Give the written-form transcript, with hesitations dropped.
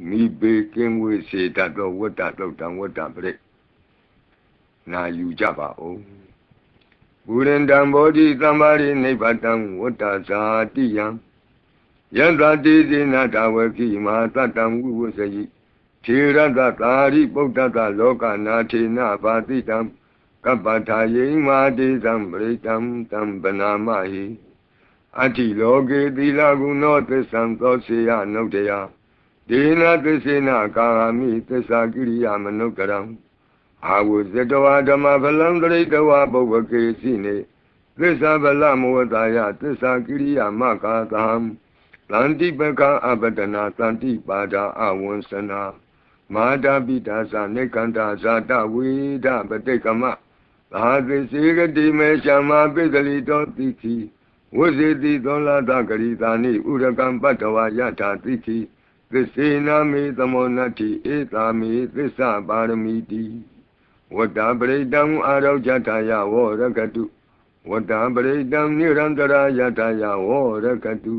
မိဘေကင်းဝေးစေတတ်သောဝတ္တသုတ်တံဝတ္တပရိနာယူကြပါဦးဘူရင်တံဘောဓိသမ္မာရိနိဗ္ဗတံဝတ္တဇာတိယံယတတိသေနတဝကိမာတတံဝိဝဇယိထေရတသာရိပုတ္တတလောကနာထေနဘာတိတံကပ္ပထာယိမာတိသံပရိတံတံပနာမဟိအတ္တိလောကေသီလဂုဏောသစ္ဆံသောစေယနုတ္တယဒေနသစ္စေနကာမိသစ္စာကိရိယာမနုကရံအာဝဇတဝါဓမ္မဖလံတရိတဝါပုဗ္ဗကေစီနေသစ္စာဗလမောတာယသစ္စာကိရိယာမကာသံသန္တိပကအပတနာသန္တိပါဒာအဝံစနာမာတာပိတာသနေကန္တာဇာတဝိဒပတိကမသာသစေကတိမေရှမပိတလိတောတိခိဝဇေတိသောလာတဂရိတာနိဥရကံပတ္တဝါယထာတိခိသစ္စေနာမေသမောနတ္တိဧတာမေသစ္စာပါရမီတိဝတ္တပရိတံအာရောဇထာယဝရကတုဝတ္တပရိတံနိရန္တရာယထာယဝရကတု